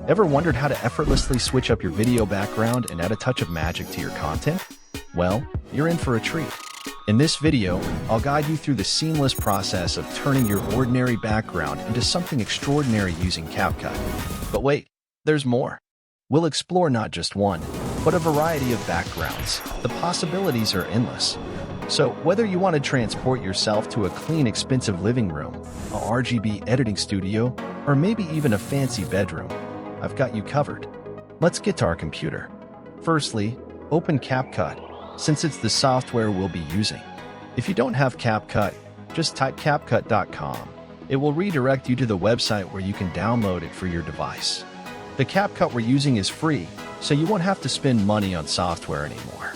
Ever wondered how to effortlessly switch up your video background and add a touch of magic to your content? Well, you're in for a treat. In this video, I'll guide you through the seamless process of turning your ordinary background into something extraordinary using CAPCUT. But wait, there's more. We'll explore not just one, but a variety of backgrounds. The possibilities are endless. So, whether you want to transport yourself to a clean, expensive living room, a RGB editing studio, or maybe even a fancy bedroom, I've got you covered. Let's get to our computer. Firstly, open CAPCUT, since it's the software we'll be using. If you don't have CAPCUT, just type CAPCUT.com. It will redirect you to the website where you can download it for your device. The CAPCUT we're using is free, so you won't have to spend money on software anymore.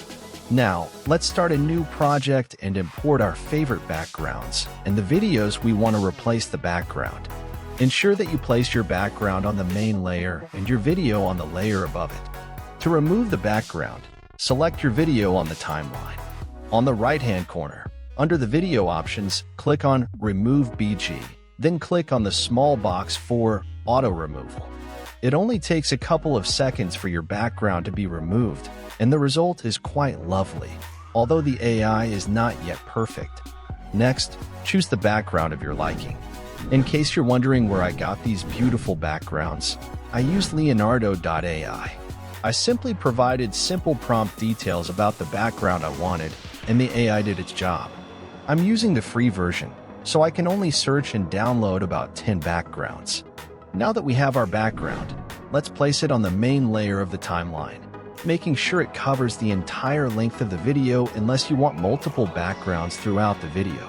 Now, let's start a new project and import our favorite backgrounds and the videos we want to replace the background. Ensure that you place your background on the main layer and your video on the layer above it. To remove the background, select your video on the timeline. On the right-hand corner, under the video options, click on Remove BG, then click on the small box for Auto Removal. It only takes a couple of seconds for your background to be removed, and the result is quite lovely, although the AI is not yet perfect. Next, choose the background of your liking. In case you're wondering where I got these beautiful backgrounds, I used leonardo.ai. I simply provided simple prompt details about the background I wanted, and the AI did its job. I'm using the free version, so I can only search and download about 10 backgrounds. Now that we have our background, let's place it on the main layer of the timeline, making sure it covers the entire length of the video unless you want multiple backgrounds throughout the video.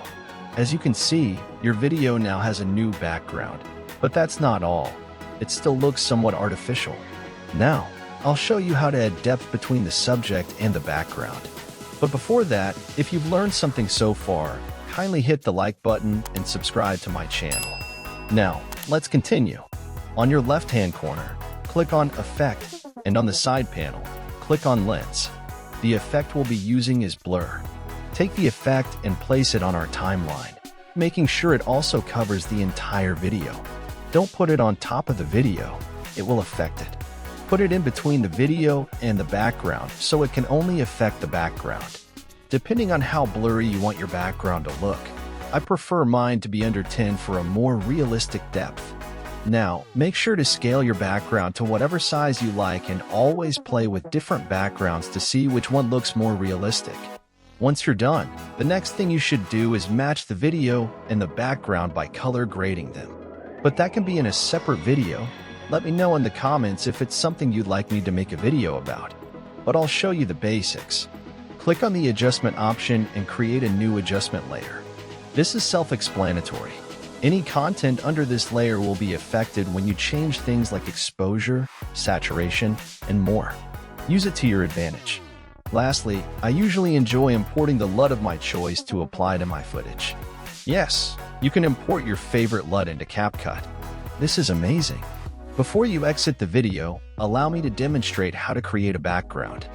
As you can see, your video now has a new background, but that's not all. It still looks somewhat artificial. Now, I'll show you how to add depth between the subject and the background. But before that, if you've learned something so far, kindly hit the like button and subscribe to my channel. Now, let's continue. On your left-hand corner, click on Effect, and on the side panel, click on Lens. The effect we'll be using is Blur. Take the effect and place it on our timeline, making sure it also covers the entire video. Don't put it on top of the video, it will affect it. Put it in between the video and the background so it can only affect the background. Depending on how blurry you want your background to look, I prefer mine to be under 10 for a more realistic depth. Now, make sure to scale your background to whatever size you like and always play with different backgrounds to see which one looks more realistic. Once you're done, the next thing you should do is match the video and the background by color grading them. But that can be in a separate video. Let me know in the comments if it's something you'd like me to make a video about. But I'll show you the basics. Click on the adjustment option and create a new adjustment layer. This is self-explanatory. Any content under this layer will be affected when you change things like exposure, saturation, and more. Use it to your advantage. Lastly, I usually enjoy importing the LUT of my choice to apply to my footage. Yes, you can import your favorite LUT into CAPCUT. This is amazing. Before you exit the video, allow me to demonstrate how to create a background.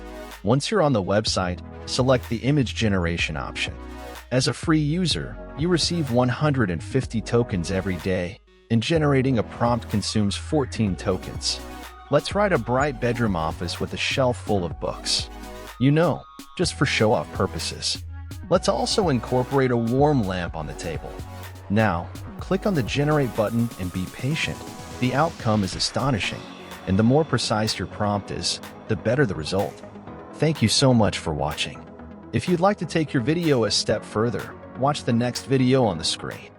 Once you're on the website, select the image generation option. As a free user, you receive 150 tokens every day, and generating a prompt consumes 14 tokens. Let's write a bright bedroom office with a shelf full of books. You know, just for show-off purposes. Let's also incorporate a warm lamp on the table. Now, click on the Generate button and be patient. The outcome is astonishing, and the more precise your prompt is, the better the result. Thank you so much for watching. If you'd like to take your video a step further, watch the next video on the screen.